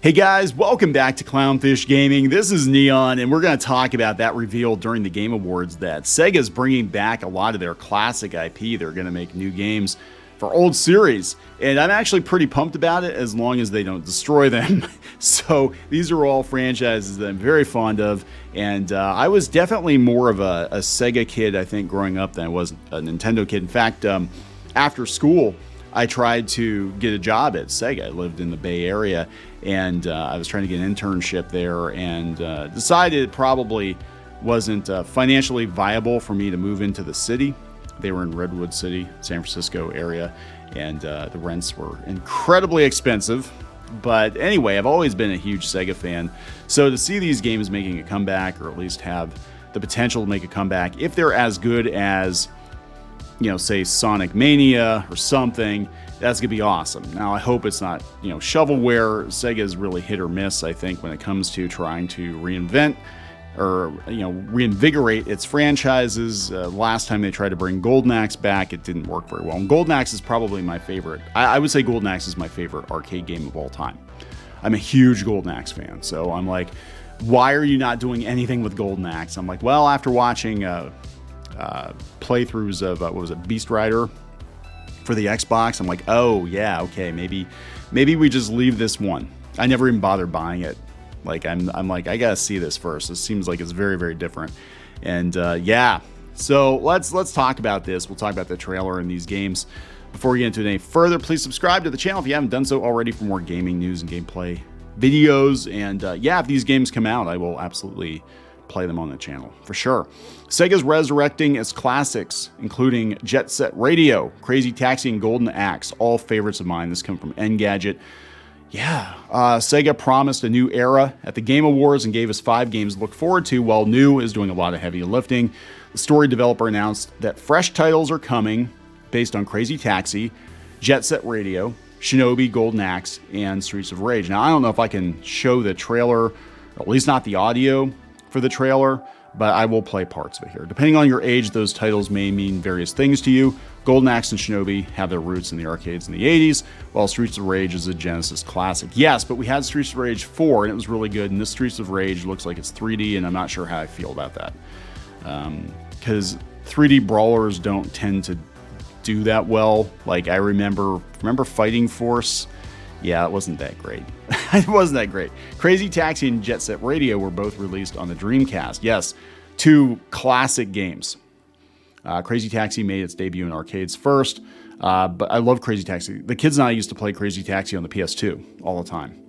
Hey guys, welcome back to Clownfish Gaming. This is Neon, and we're going to talk about that reveal during the Game Awards that Sega's bringing back a lot of their classic IP. They're going to make new games for old series, and I'm actually pretty pumped about it as long as they don't destroy them. So these are all franchises that I'm very fond of, and I was definitely more of a Sega kid, I think, growing up than I was a Nintendo kid. In fact, after school, I tried to get a job at Sega. I lived in the Bay Area, and I was trying to get an internship there, and decided it probably wasn't financially viable for me to move into the city. They were in Redwood City, San Francisco area, and the rents were incredibly expensive. But anyway, I've always been a huge Sega fan, so to see these games making a comeback, or at least have the potential to make a comeback, if they're as good as, you know, say Sonic Mania or something, that's gonna be awesome. Now I hope it's not, you know, shovelware. Sega's really hit or miss, I think, when it comes to trying to reinvent or, you know, reinvigorate its franchises. Last time they tried to bring Golden Axe back, it didn't work very well. And Golden Axe is probably my favorite. I would say Golden Axe is my favorite arcade game of all time. I'm a huge Golden Axe fan, so I'm like, why are you not doing anything with Golden Axe? I'm like, well, after watching playthroughs of what was it, Beast Rider for the Xbox, I'm like, oh yeah, okay, maybe we just leave this one. I never even bothered buying it. Like I'm like, I gotta see this first. This seems like it's very, very different. And yeah, so let's talk about this. We'll talk about the trailer and these games. Before we get into it any further, please subscribe to the channel if you haven't done so already for more gaming news and gameplay videos. And yeah, if these games come out, I will absolutely play them on the channel for sure. Sega's resurrecting its classics, including Jet Set Radio, Crazy Taxi, and Golden Axe, all favorites of mine. This comes from Engadget. Yeah, Sega promised a new era at the Game Awards and gave us 5 games to look forward to, while new is doing a lot of heavy lifting. The story developer announced that fresh titles are coming based on Crazy Taxi, Jet Set Radio, Shinobi, Golden Axe, and Streets of Rage. Now, I don't know if I can show the trailer, or at least not the audio for the trailer, but I will play parts of it here. Depending on your age, those titles may mean various things to you. Golden Axe and Shinobi have their roots in the arcades in the 80s, while Streets of Rage is a Genesis classic. Yes, but we had Streets of Rage 4, and it was really good, and this Streets of Rage looks like it's 3D, and I'm not sure how I feel about that. Because 3D brawlers don't tend to do that well. Like, I remember Fighting Force? Yeah, it wasn't that great. It wasn't that great. Crazy Taxi and Jet Set Radio were both released on the Dreamcast. Yes, 2 classic games. Crazy Taxi made its debut in arcades first, but I love Crazy Taxi. The kids and I used to play Crazy Taxi on the PS2 all the time.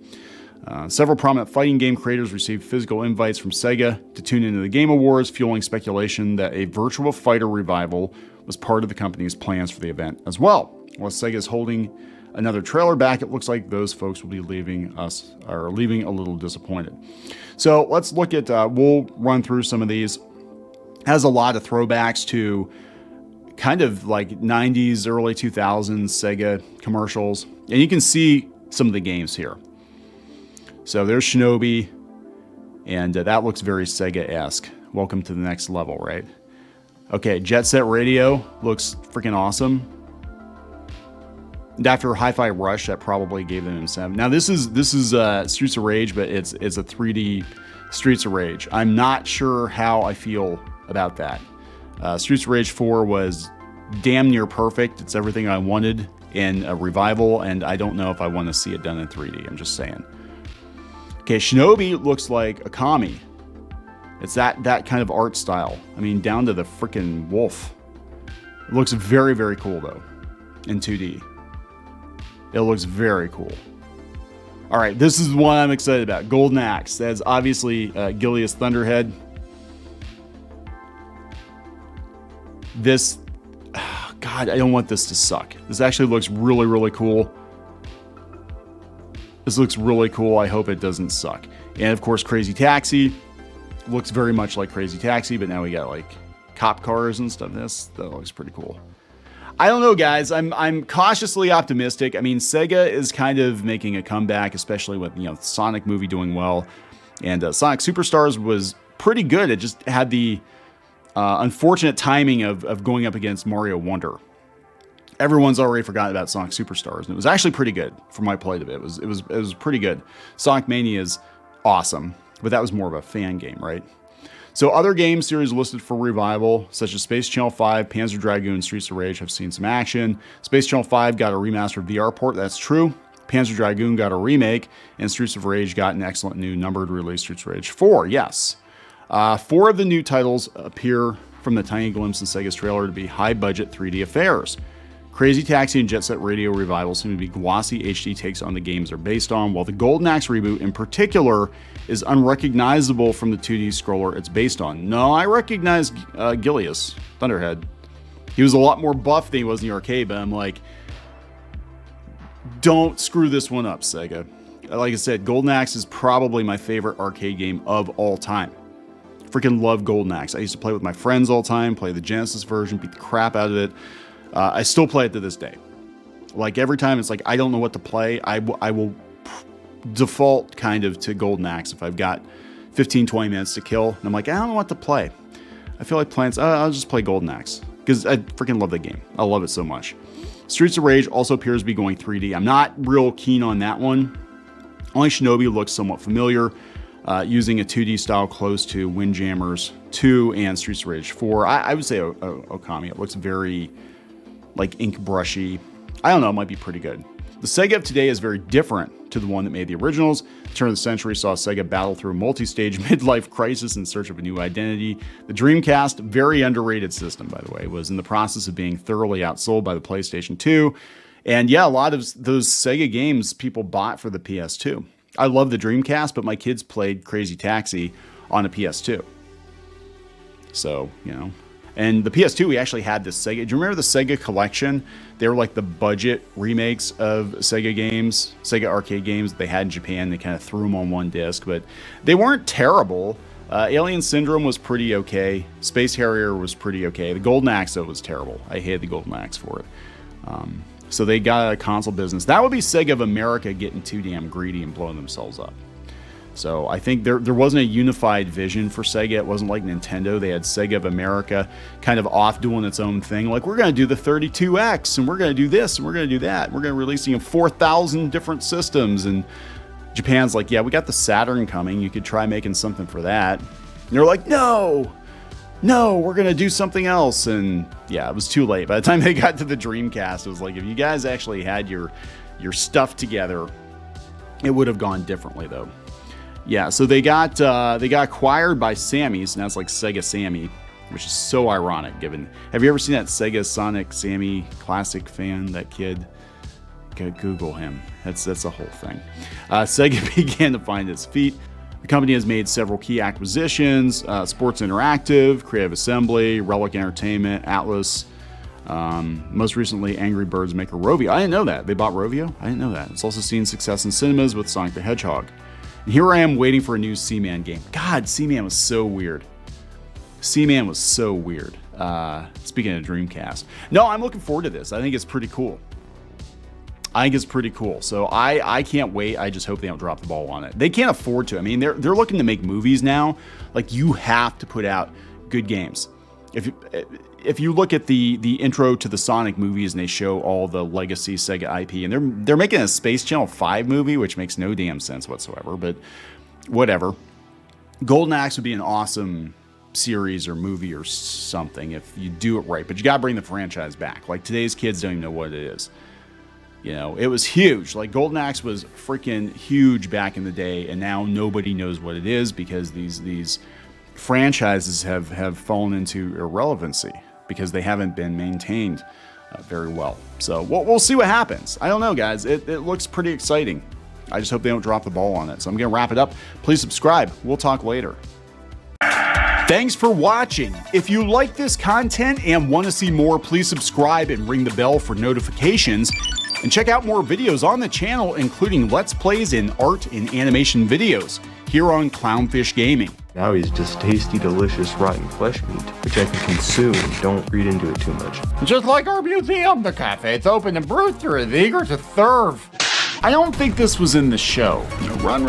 Several prominent fighting game creators received physical invites from Sega to tune into the Game Awards, fueling speculation that a Virtua Fighter revival was part of the company's plans for the event as well. While Sega is holding another trailer back, it looks like those folks will be leaving a little disappointed. So let's look at, we'll run through some of these. Has a lot of throwbacks to kind of like 90s, early 2000s Sega commercials. And you can see some of the games here. So there's Shinobi, and that looks very Sega-esque. Welcome to the next level, right? Okay, Jet Set Radio looks freaking awesome. And after Hi-Fi Rush, that probably gave them 7. Now this is Streets of Rage, but it's a 3D Streets of Rage. I'm not sure how I feel about that. Streets of Rage 4 was damn near perfect. It's everything I wanted in a revival, and I don't know if I want to see it done in 3D. I'm just saying. Okay, Shinobi looks like Akami. It's that kind of art style. I mean, down to the freaking wolf. It looks very, very cool though in 2D. It looks very cool. All right, this is the one I'm excited about. Golden Axe. That's obviously Gilius Thunderhead. This, God, I don't want this to suck. This actually looks really, really cool. This looks really cool. I hope it doesn't suck. And of course, Crazy Taxi looks very much like Crazy Taxi, but now we got like cop cars and stuff. That looks pretty cool. I don't know, guys. I'm cautiously optimistic. I mean, Sega is kind of making a comeback, especially with, you know, the Sonic movie doing well, and Sonic Superstars was pretty good. It just had the unfortunate timing of going up against Mario Wonder. everyone's already forgotten about Sonic Superstars, and it was actually pretty good from my play of it. It was pretty good. Sonic Mania is awesome, but that was more of a fan game, right? So other game series listed for revival, such as Space Channel 5, Panzer Dragoon, Streets of Rage have seen some action. Space Channel 5 got a remastered VR port, that's true. Panzer Dragoon got a remake, and Streets of Rage got an excellent new numbered release, Streets of Rage 4, yes. 4 of the new titles appear from the tiny glimpse in Sega's trailer to be high-budget 3D affairs. Crazy Taxi and Jet Set Radio revivals seem to be glossy HD takes on the games they're based on, while the Golden Axe reboot in particular is unrecognizable from the 2D scroller it's based on. No, I recognize Gilius, Thunderhead. He was a lot more buff than he was in the arcade, but I'm like, don't screw this one up, Sega. Like I said, Golden Axe is probably my favorite arcade game of all time. Freaking love Golden Axe. I used to play with my friends all the time, play the Genesis version, beat the crap out of it. I still play it to this day. Like every time it's like, I don't know what to play, I will default kind of to Golden Axe if I've got 15, 20 minutes to kill. And I'm like, I don't know what to play. I feel like playing, I'll just play Golden Axe because I freaking love that game. I love it so much. Streets of Rage also appears to be going 3D. I'm not real keen on that one. Only Shinobi looks somewhat familiar, using a 2D style close to Windjammers 2 and Streets of Rage 4. I would say Okami. It looks very like ink brushy. I don't know, it might be pretty good. The Sega of today is very different to the one that made the originals. The turn of the century saw Sega battle through a multi-stage midlife crisis in search of a new identity. The Dreamcast, very underrated system, by the way, was in the process of being thoroughly outsold by the PlayStation 2. And yeah, a lot of those Sega games people bought for the PS2. I love the Dreamcast, but my kids played Crazy Taxi on a PS2. So, you know. And the PS2, we actually had this Sega. Do you remember the Sega Collection? They were like the budget remakes of Sega games, Sega arcade games that they had in Japan. They kind of threw them on one disc, but they weren't terrible. Alien Syndrome was pretty okay. Space Harrier was pretty okay. The Golden Axe, though, was terrible. I hated the Golden Axe for it. So they got out of console business. That would be Sega of America getting too damn greedy and blowing themselves up. So I think there wasn't a unified vision for Sega. It wasn't like Nintendo. They had Sega of America kind of off doing its own thing. Like, we're going to do the 32X, and we're going to do this, and we're going to do that. We're going to release 4,000 different systems. And Japan's like, yeah, we got the Saturn coming. You could try making something for that. And they're like, no, we're going to do something else. And yeah, it was too late. By the time they got to the Dreamcast, it was like, if you guys actually had your stuff together, it would have gone differently, though. Yeah, so they got acquired by Sammy's, and that's like Sega Sammy, which is so ironic. Given, have you ever seen that Sega Sonic Sammy classic fan? That kid, go Google him. That's a whole thing. Sega began to find its feet. The company has made several key acquisitions: Sports Interactive, Creative Assembly, Relic Entertainment, Atlas. Most recently, Angry Birds maker Rovio. I didn't know that they bought Rovio. I didn't know that. It's also seen success in cinemas with Sonic the Hedgehog. And here I am waiting for a new Seaman game. God, Seaman was so weird. Seaman was so weird. Speaking of Dreamcast. No, I'm looking forward to this. I think it's pretty cool. So I can't wait. I just hope they don't drop the ball on it. They can't afford to. I mean, they're looking to make movies now. Like, you have to put out good games. If you look at the intro to the Sonic movies and they show all the legacy Sega IP, and they're making a Space Channel 5 movie, which makes no damn sense whatsoever, but whatever. Golden Axe would be an awesome series or movie or something if you do it right, but you gotta bring the franchise back. Like, today's kids don't even know what it is. You know, it was huge. Like, Golden Axe was freaking huge back in the day, and now nobody knows what it is because these franchises have fallen into irrelevancy because they haven't been maintained very well. So we'll see what happens. I don't know, guys. It looks pretty exciting. I just hope they don't drop the ball on it. So I'm going to wrap it up. Please subscribe. We'll talk later. Thanks for watching. If you like this content and want to see more, please subscribe and ring the bell for notifications. And check out more videos on the channel, including Let's Plays and art and animation videos here on Clownfish Gaming. Now he's just tasty, delicious, rotten flesh meat, which I can consume. Don't read into it too much. Just like our museum, the cafe's open and Brewster is eager to serve. I don't think this was in the show. Run.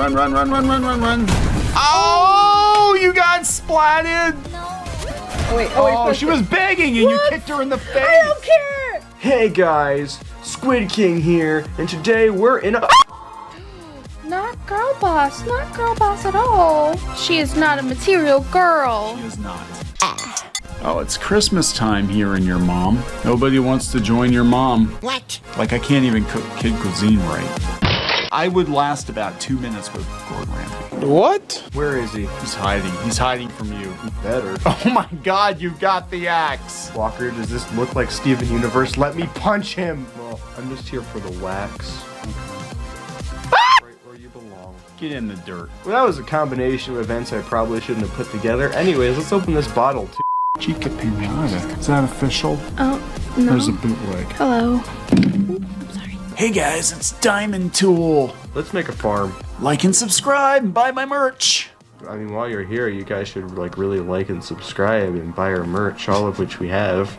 Oh, you got splatted. No. Wait, oh, she was begging and you kicked her in the face. I don't care. Hey guys, Squid King here, and today we're in a... Not girl boss at all. She is not a material girl. He is not. Oh, it's Christmas time here in your mom. Nobody wants to join your mom. What? Like, I can't even cook kid cuisine right. I would last about 2 minutes with Gordon Ramsay. What? Where is he? He's hiding. He's hiding from you. Better. Oh my god, you got the axe. Walker, does this look like Steven Universe? Let me punch him! Well, I'm just here for the wax. Right where you belong. Get in the dirt. Well, that was a combination of events I probably shouldn't have put together. Anyways, let's open this bottle too. Chica pinata. Is that official? Oh, no. There's a bootleg. Hello. I'm sorry. Hey guys, it's Diamond Tool. Let's make a farm. Like and subscribe and buy my merch. I mean, while you're here, you guys should like really like and subscribe and buy our merch, all of which we have.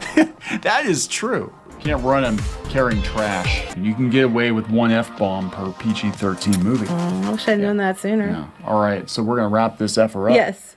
That is true. You can't run them carrying trash. You can get away with one F-bomb per PG-13 movie. I wish I'd known that sooner. Yeah. All right, so we're going to wrap this effer up. Yes.